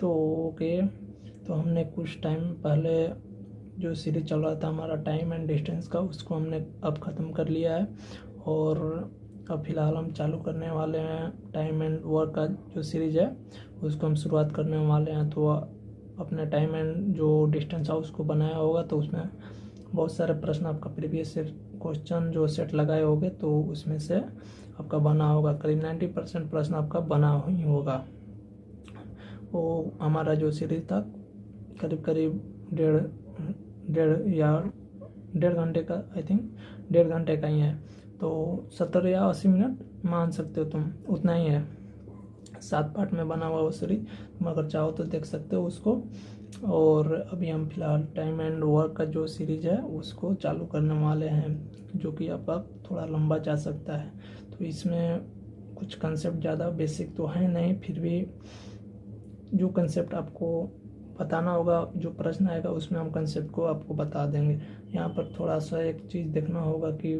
तो ओके, तो हमने कुछ टाइम पहले जो सीरीज चल रहा था हमारा टाइम एंड डिस्टेंस का, उसको हमने अब ख़त्म कर लिया है। और अब फ़िलहाल हम चालू करने वाले हैं टाइम एंड वर्क का जो सीरीज़ है, उसको हम शुरुआत करने वाले हैं। तो अपने टाइम एंड जो डिस्टेंस है उसको बनाया होगा, तो उसमें बहुत सारे प्रश्न आपका प्रीवियस क्वेश्चन जो सेट लगाए होंगे, तो उसमें से आपका बना होगा। करीब 90% प्रश्न आपका बना ही होगा। वो हमारा जो सीरीज था करीब करीब डेढ़ घंटे का, आई थिंक 1.5 घंटे का ही है। तो 70 या 80 मिनट मान सकते हो तुम, उतना ही है। 7 पार्ट में बना हुआ वो सीरीज, तुम अगर चाहो तो देख सकते हो उसको। और अभी हम फिलहाल टाइम एंड वर्क का जो सीरीज है उसको चालू करने वाले हैं, जो कि आपका थोड़ा लंबा जा सकता है। तो इसमें कुछ कंसेप्ट ज़्यादा बेसिक तो है नहीं, फिर भी जो कंसेप्ट आपको बताना होगा, जो प्रश्न आएगा उसमें हम कंसेप्ट को आपको बता देंगे। यहाँ पर थोड़ा सा एक चीज़ देखना होगा कि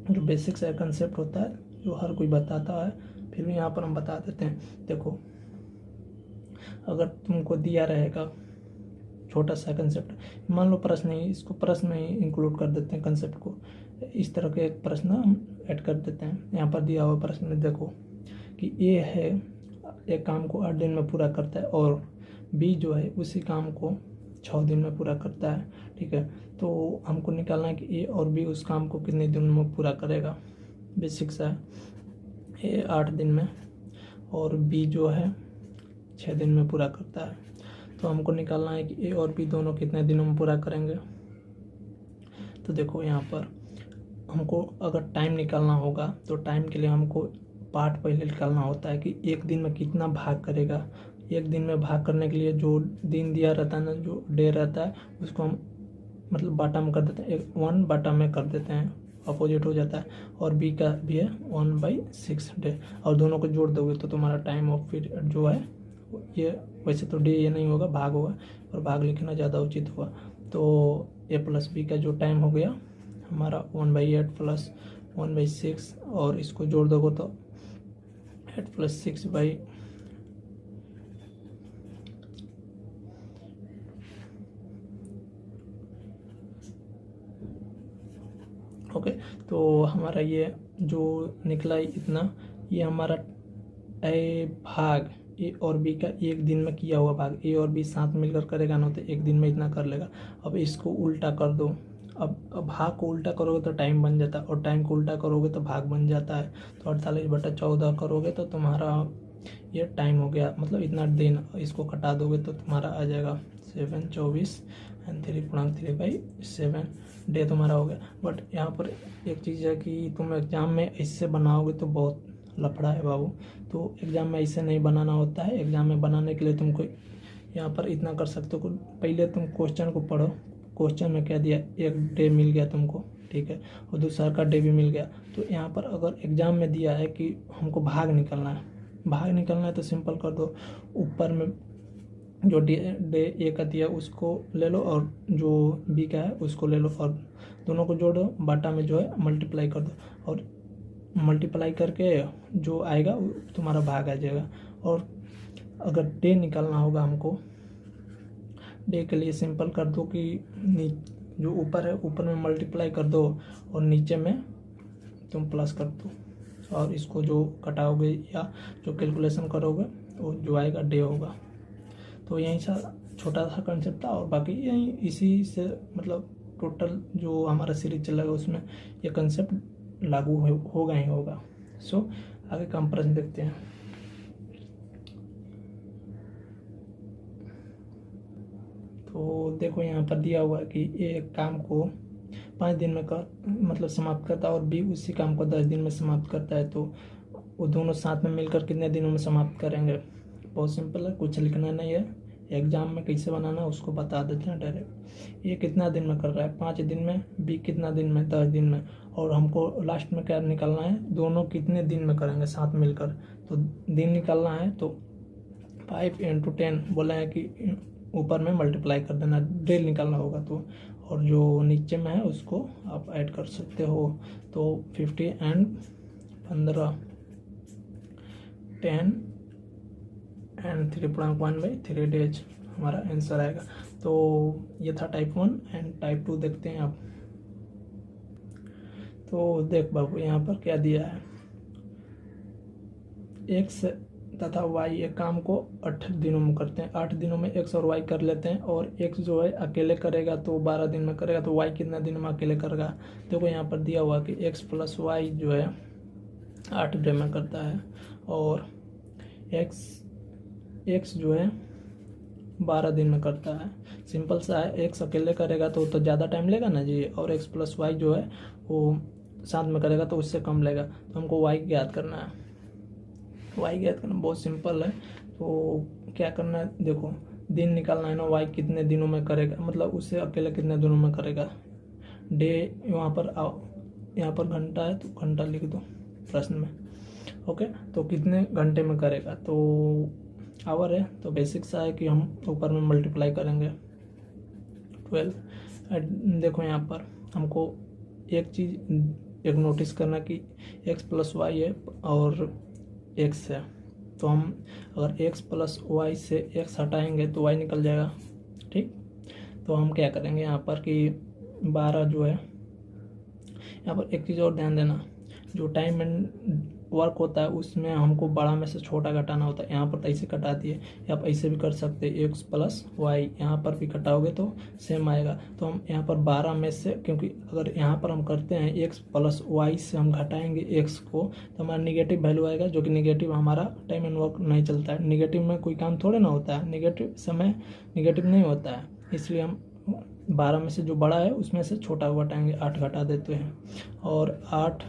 जो बेसिक सा कंसेप्ट होता है जो हर कोई बताता है, फिर भी यहाँ पर हम बता देते हैं। देखो, अगर तुमको दिया रहेगा छोटा सा कंसेप्ट, मान लो प्रश्न ही, इसको प्रश्न में ही इंक्लूड कर देते हैं कंसेप्ट को। इस तरह के एक प्रश्न हम ऐड कर देते हैं। यहाँ पर दिया हुआ प्रश्न में देखो कि ए है, एक काम को 8 दिन में पूरा करता है, और बी जो है उसी काम को 6 दिन में पूरा करता है। ठीक है, तो हमको निकालना है कि ए और बी उस काम को कितने दिन में पूरा करेगा। बेसिक सा है, ए 8 दिन में और बी जो है 6 दिन में पूरा करता है। तो हमको निकालना है कि ए और बी दोनों कितने दिनों में पूरा करेंगे। तो देखो यहाँ पर हमको अगर टाइम निकालना होगा, तो टाइम के लिए हमको पार्ट पहले निकालना होता है कि एक दिन में कितना भाग करेगा। एक दिन में भाग करने के लिए जो दिन दिया रहता है ना, जो डे रहता है, उसको हम मतलब बाटा में कर देते हैं, 1 बाटा में कर देते हैं, अपोजिट हो जाता है। और बी का भी है 1/6 डे, और दोनों को जोड़ दोगे तो तुम्हारा टाइम ऑफ पीरियड जो है ये, वैसे तो डे ये नहीं होगा, भाग होगा, और भाग लिखना ज़्यादा उचित होगा। तो ए प्लस बी का जो टाइम हो गया हमारा 1/8 प्लस 1/6, और इसको जोड़ दोगे तो 8 + 6 ओके। तो हमारा ये जो निकला इतना, ये हमारा ए भाग ए और बी का एक दिन में किया हुआ भाग, ए और बी साथ मिलकर करेगा ना, तो एक दिन में इतना कर लेगा। अब इसको उल्टा कर दो, अब भाग को उल्टा करोगे तो टाइम बन जाता है, और टाइम को उल्टा करोगे तो भाग बन जाता है। तो 48/14 करोगे तो तुम्हारा ये टाइम हो गया, मतलब इतना दिन। इसको कटा दोगे तो तुम्हारा आ जाएगा 7, 24 एंड 3.3/7 डे तुम्हारा हो गया। बट यहाँ पर एक चीज़ है कि तुम एग्ज़ाम में इससे बनाओगे तो बहुत लफड़ा है बाबू। तो एग्ज़ाम में ऐसे नहीं बनाना होता है। एग्ज़ाम में बनाने के लिए तुमको यहाँ पर इतना कर सकते हो, पहले तुम क्वेश्चन को पढ़ो। क्वेश्चन में क्या दिया, एक डे मिल गया तुमको, ठीक है, और दूसरा का डे भी मिल गया। तो यहाँ पर अगर एग्ज़ाम में दिया है कि हमको भाग निकलना है, तो सिंपल कर दो, ऊपर में जो डे ए का दिया उसको ले लो, और जो बी का है उसको ले लो, और दोनों को जोड़ो, बाटा में जो है मल्टीप्लाई कर दो, और मल्टीप्लाई करके जो आएगा तुम्हारा भाग आ जाएगा। और अगर डे निकालना होगा हमको, डे के लिए सिंपल कर दो कि जो ऊपर है ऊपर में मल्टीप्लाई कर दो, और नीचे में तुम प्लस कर दो, और इसको जो कटाओगे या जो कैलकुलेशन करोगे तो जो आएगा डे होगा। तो यही सा छोटा सा कंसेप्ट था, और बाकी यही इसी से मतलब टोटल जो हमारा सीरीज चलेगा उसमें ये कंसेप्ट लागू होगा ही होगा। सो आगे का हम प्रश्न देखते हैं। तो देखो यहाँ पर दिया हुआ है कि एक काम को 5 दिन में मतलब समाप्त करता है, और बी उसी काम को 10 दिन में समाप्त करता है। तो वो दोनों साथ में मिलकर कितने दिनों में समाप्त करेंगे। बहुत सिंपल है, कुछ लिखना नहीं है। एग्जाम में कैसे बनाना है उसको बता देते हैं डायरेक्ट। ये कितना दिन में कर रहा है, 5 दिन में, बी कितना दिन में, 10 दिन में, और हमको लास्ट में क्या निकालना है, दोनों कितने दिन में करेंगे साथ मिलकर। तो दिन निकालना है तो 5 × 10 बोला है कि ऊपर में मल्टीप्लाई कर देना, डे निकालना होगा तो, और जो नीचे में है उसको आप ऐड कर सकते हो। तो 50 एंड 15, 10 एंड 3.1/3 डेज हमारा आंसर आएगा। तो ये था टाइप 1 एंड टाइप 2 देखते हैं अब। तो देख बाबू यहाँ पर क्या दिया है, एक्स तथा वाई एक काम को 8 दिनों में करते हैं, 8 दिनों में एक्स और वाई कर लेते हैं, और एक्स जो है अकेले करेगा तो 12 दिन में करेगा, तो वाई कितना दिन में अकेले करेगा। देखो यहाँ पर दिया हुआ कि एक्स प्लस वाई जो है 8 दिन में करता है, और एक्स जो है 12 दिन में करता है। सिंपल सा है, एक्स अकेले करेगा तो ज़्यादा टाइम लेगा ना जी, और एक्स प्लस वाई जो है वो साथ में करेगा तो उससे कम लेगा। तो हमको वाई ज्ञात करना है। वाई ज्ञात करना बहुत सिंपल है। तो क्या करना है, देखो दिन निकालना है ना, वाई कितने दिनों में करेगा, मतलब उससे अकेले कितने दिनों में करेगा। डे यहाँ पर आओ, यहाँ पर घंटा है तो घंटा लिख दो प्रश्न में। ओके, तो कितने घंटे में करेगा, तो आवर है तो बेसिक सा है कि हम ऊपर में मल्टीप्लाई करेंगे 12। देखो यहाँ पर हमको एक चीज़ एक नोटिस करना कि एक्स प्लस वाई है और एक्स है, तो हम अगर एक्स प्लस वाई से एक्स हटाएंगे तो वाई निकल जाएगा। ठीक, तो हम क्या करेंगे यहाँ पर कि 12 जो है, यहाँ पर एक चीज़ और ध्यान देना, जो टाइम एंड वर्क होता है उसमें हमको बड़ा में से छोटा घटाना होता है। यहाँ पर तो ऐसे कटा दिए, आप ऐसे भी कर सकते हैं, एक्स प्लस वाई यहाँ पर भी घटाओगे तो सेम आएगा। तो हम यहाँ पर 12 में से, क्योंकि अगर यहाँ पर हम करते हैं एक्स प्लस वाई से हम घटाएंगे एक्स को तो हमारा निगेटिव वैल्यू आएगा, जो कि निगेटिव हमारा टाइम एंड वर्क नहीं चलता है। निगेटिव में कोई काम थोड़े ना होता है, निगेटिव समय निगेटिव नहीं होता है, इसलिए हम 12 में से जो बड़ा है उसमें से छोटा को घटाएंगे, 8 घटा देते हैं, और 8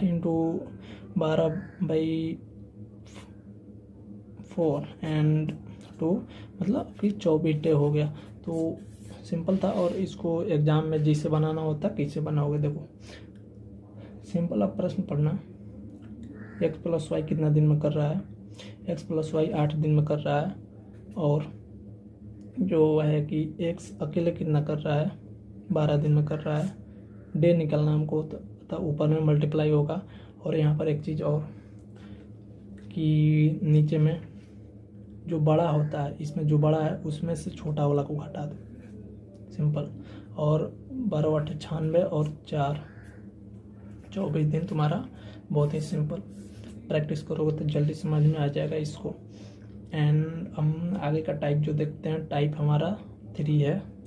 इंटू 12/4 एंड 2 मतलब फिर 24 डे हो गया। तो सिंपल था, और इसको एग्जाम में जिसे बनाना होता कैसे बनाओगे, देखो सिंपल आप प्रश्न पढ़ना, एक्स प्लस वाई कितना दिन में कर रहा है, एक्स प्लस वाई 8 दिन में कर रहा है, और जो है कि एक्स अकेले कितना कर रहा है 12 दिन में कर रहा है। डे निकलना हमको, तो ऊपर में मल्टीप्लाई होगा। और यहाँ पर एक चीज़ और कि नीचे में जो बड़ा होता है, इसमें जो बड़ा है उसमें से छोटा वाला को घटा दो, सिंपल। और 12/8 96 और 4 24 दिन तुम्हारा बहुत ही सिंपल। प्रैक्टिस करोगे तो जल्दी समझ में आ जाएगा इसको। एंड हम आगे का टाइप जो देखते हैं, टाइप हमारा 3 है।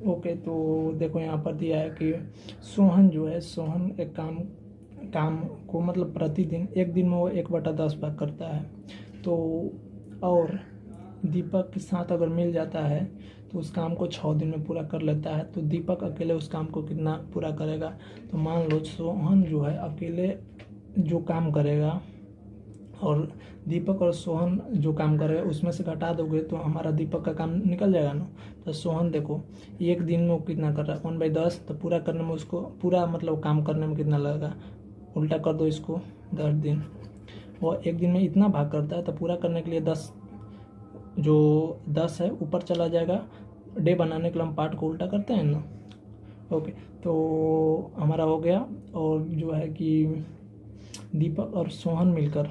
ओके, तो देखो यहाँ पर दिया है कि सोहन जो है, सोहन एक काम को मतलब प्रतिदिन एक दिन में वो 1/10 भाग करता है। तो और दीपक के साथ अगर मिल जाता है तो उस काम को 6 दिन में पूरा कर लेता है। तो दीपक अकेले उस काम को कितना पूरा करेगा, तो मान लो सोहन जो है अकेले जो काम करेगा और दीपक और सोहन जो काम करेगा उसमें से घटा दोगे तो हमारा दीपक का काम निकल जाएगा ना। तो सोहन देखो एक दिन में वो कितना कर रहा है 1/10, तो पूरा करने में उसको पूरा मतलब काम करने में कितना लगेगा, उल्टा कर दो इसको 10 दिन। वो एक दिन में इतना भाग करता है तो पूरा करने के लिए 10 जो 10 है ऊपर चला जाएगा। डे बनाने के लिए हम पार्ट को उल्टा करते हैं ना। ओके, तो हमारा हो गया। और जो है कि दीपक और सोहन मिलकर,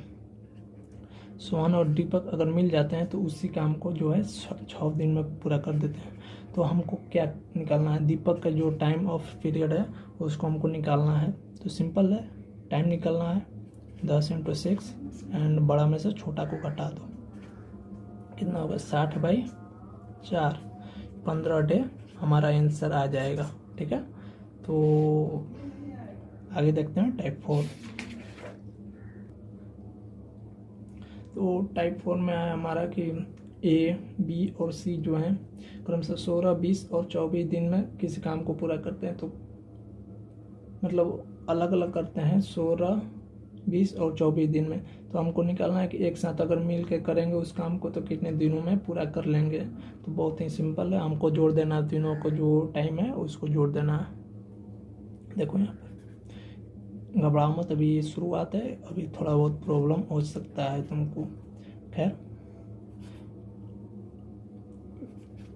सोहन और दीपक अगर मिल जाते हैं तो उसी काम को जो है 6 दिन में पूरा कर देते हैं। तो हमको क्या निकालना है, दीपक का जो टाइम ऑफ पीरियड है उसको हमको निकालना है। तो सिंपल है, टाइम निकालना है 10 × 6 एंड बड़ा में से छोटा को घटा दो, कितना होगा 60/4, 15 डे हमारा आंसर आ जाएगा। ठीक है, तो आगे देखते हैं टाइप 4। तो टाइप 4 में है हमारा कि ए, बी और सी जो हैं क्रमशः 16, 20 और 24 दिन में किसी काम को पूरा करते हैं। तो मतलब अलग अलग करते हैं 16, 20 और 24 दिन में। तो हमको निकालना है कि एक साथ अगर मिल के करेंगे उस काम को तो कितने दिनों में पूरा कर लेंगे। तो बहुत ही सिंपल है, हमको जोड़ देना है, तीनों को जो टाइम है उसको जोड़ देना है। देखो यहाँ पर घबराओ मत, अभी शुरुआत है, अभी थोड़ा बहुत प्रॉब्लम हो सकता है तुमको। खैर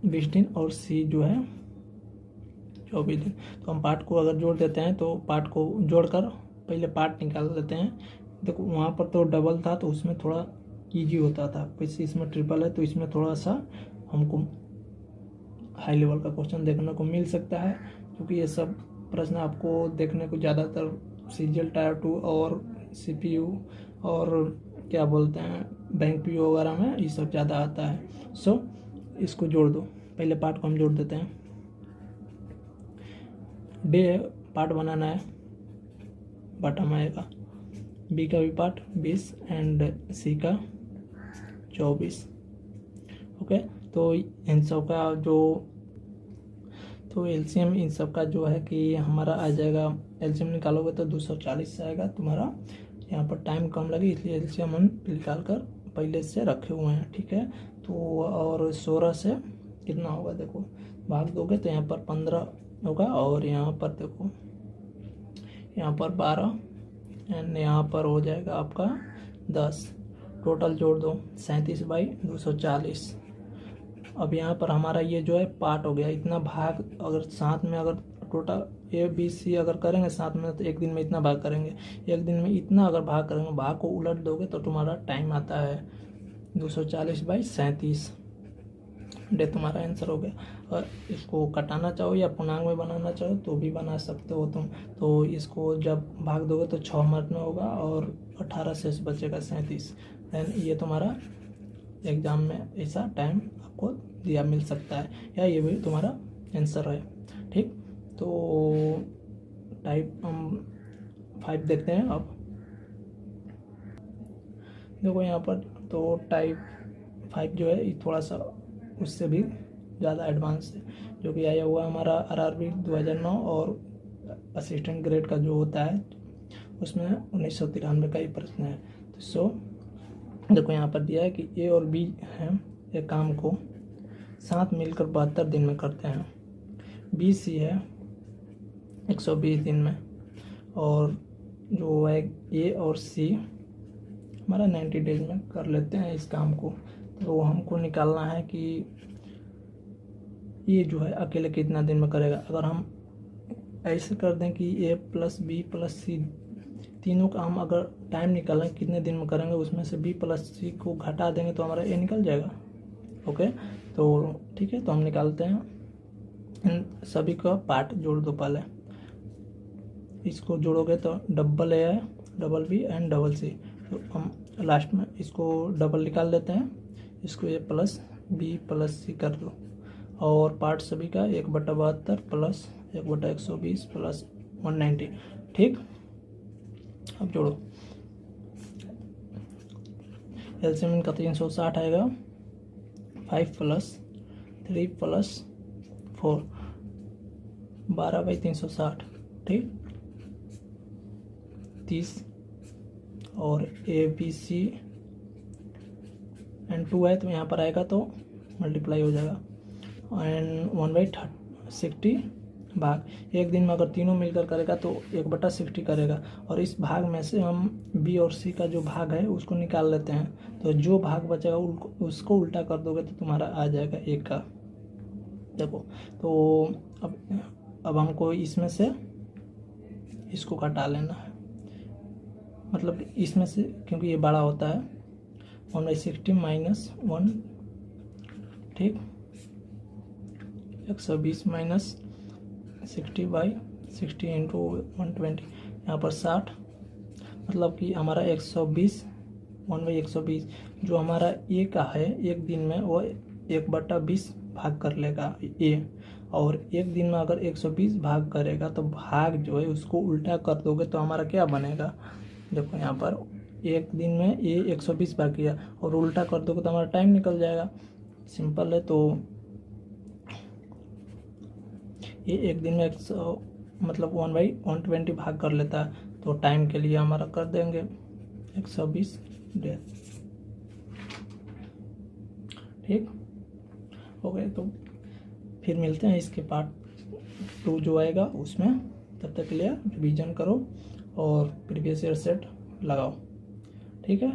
20 दिन और सी जो है 24 दिन। तो हम पार्ट को अगर जोड़ देते हैं तो पार्ट को जोड़कर पहले पार्ट निकाल लेते हैं। देखो वहाँ पर तो डबल था तो उसमें थोड़ा ईजी होता था, वैसे इसमें ट्रिपल है तो इसमें थोड़ा सा हमको हाई लेवल का क्वेश्चन देखने को मिल सकता है, क्योंकि ये सब प्रश्न आपको देखने को ज़्यादातर सीजीएल टायर 2 और सीपीयू और क्या बोलते हैं बैंक पीओ वगैरह में ये सब ज़्यादा आता है। सो इसको जोड़ दो, पहले पार्ट को हम जोड़ देते हैं। डे पार्ट बनाना है, बॉटम आएगा, बी का भी पार्ट 20 एंड सी का 24। ओके, तो इन सब का जो तो एलसीएम इन सब का जो है कि हमारा आ जाएगा, एलसीएम निकालोगे तो 240 से आएगा तुम्हारा। यहाँ पर टाइम कम लगी इसलिए एलसीएम हम निकाल कर पहले से रखे हुए हैं, ठीक है। तो और 16 से कितना होगा, देखो भाग दोगे तो यहाँ पर 15 होगा और यहाँ पर देखो यहाँ पर 12 एंड यहाँ पर हो जाएगा आपका 10। टोटल जोड़ दो 37/240। अब यहाँ पर हमारा ये जो है पार्ट हो गया, इतना भाग अगर साथ में अगर टोटल ABC अगर करेंगे साथ में तो एक दिन में इतना भाग करेंगे, एक दिन में इतना अगर भाग करेंगे, भाग को उलट दोगे तो तुम्हारा टाइम आता है 240/37 डे, तुम्हारा आंसर हो गया। और इसको कटाना चाहो या पूर्णांक में बनाना चाहो तो भी बना सकते हो तुम। तो इसको जब भाग दोगे तो 6 मिनट में होगा और 18 शेष बचेगा 37। देन ये तुम्हारा एग्जाम में ऐसा टाइम आपको दिया मिल सकता है, या ये भी तुम्हारा आंसर है, ठीक। तो टाइप 5 देखते हैं अब। देखो यहाँ पर तो टाइप 5 जो है ये थोड़ा सा उससे भी ज़्यादा एडवांस है, जो कि आया हुआ हमारा RRB 2009 और असिस्टेंट ग्रेड का जो होता है उसमें 1993 का ही प्रश्न है। तो सो देखो यहाँ पर दिया है कि A और B हैं, एक काम को साथ मिलकर 72 दिन में करते हैं। BC है 120 दिन में, और जो है A और C हमारा 90 डेज में कर लेते हैं इस काम को। तो हमको निकालना है कि ये जो है अकेले कितना दिन में करेगा। अगर हम ऐसे कर दें कि A + B + C तीनों का हम अगर टाइम निकालें कितने दिन में करेंगे, उसमें से B + C को घटा देंगे तो हमारा A निकल जाएगा। ओके, तो ठीक है, तो हम निकालते हैं। इन सभी का पार्ट जोड़ दो पहले, इसको जोड़ोगे तो डबल A है, double B and double C। तो हम लास्ट में इसको डबल निकाल देते हैं, इसको A + B + C कर दो, और पार्ट सभी का 1/72 + 1/120 + 190, ठीक। अब जोड़ो, एलसीएम इनका 360 आएगा, 5 + 3 + 4 12/360, ठीक। 30 और ABC एंड 2 है तो यहाँ पर आएगा तो मल्टीप्लाई हो जाएगा, एंड 1/60 भाग। एक दिन में अगर तीनों मिलकर करेगा तो 1/60 करेगा, और इस भाग में से हम B और C का जो भाग है उसको निकाल लेते हैं। तो जो भाग बचेगा उसको उल्टा कर दोगे तो तुम्हारा आ जाएगा 1 का। देखो तो अब हमको इसमें से इसको कटा लेना है, मतलब इसमें से, क्योंकि ये बड़ा होता है 1/60 - 1, ठीक। 120 - 60/60 × 120, यहाँ पर 60, मतलब कि हमारा 120 1/120 जो हमारा A का है एक दिन में वो 1/20 भाग कर लेगा A, और एक दिन में अगर 120 भाग करेगा तो भाग जो है उसको उल्टा कर दोगे तो हमारा क्या बनेगा। देखो यहाँ पर एक दिन में A 120 भाग किया और उल्टा कर दोगे तो हमारा टाइम निकल जाएगा, सिंपल है। तो ये एक दिन में 100 मतलब 1/120 भाग कर लेता है, तो टाइम के लिए हमारा कर देंगे 120 डे, ठीक हो गए। तो फिर मिलते हैं इसके पार्ट 2 जो आएगा उसमें, तब तक के लिए रिवीजन करो और प्रीवियस ईयर सेट लगाओ, ठीक है।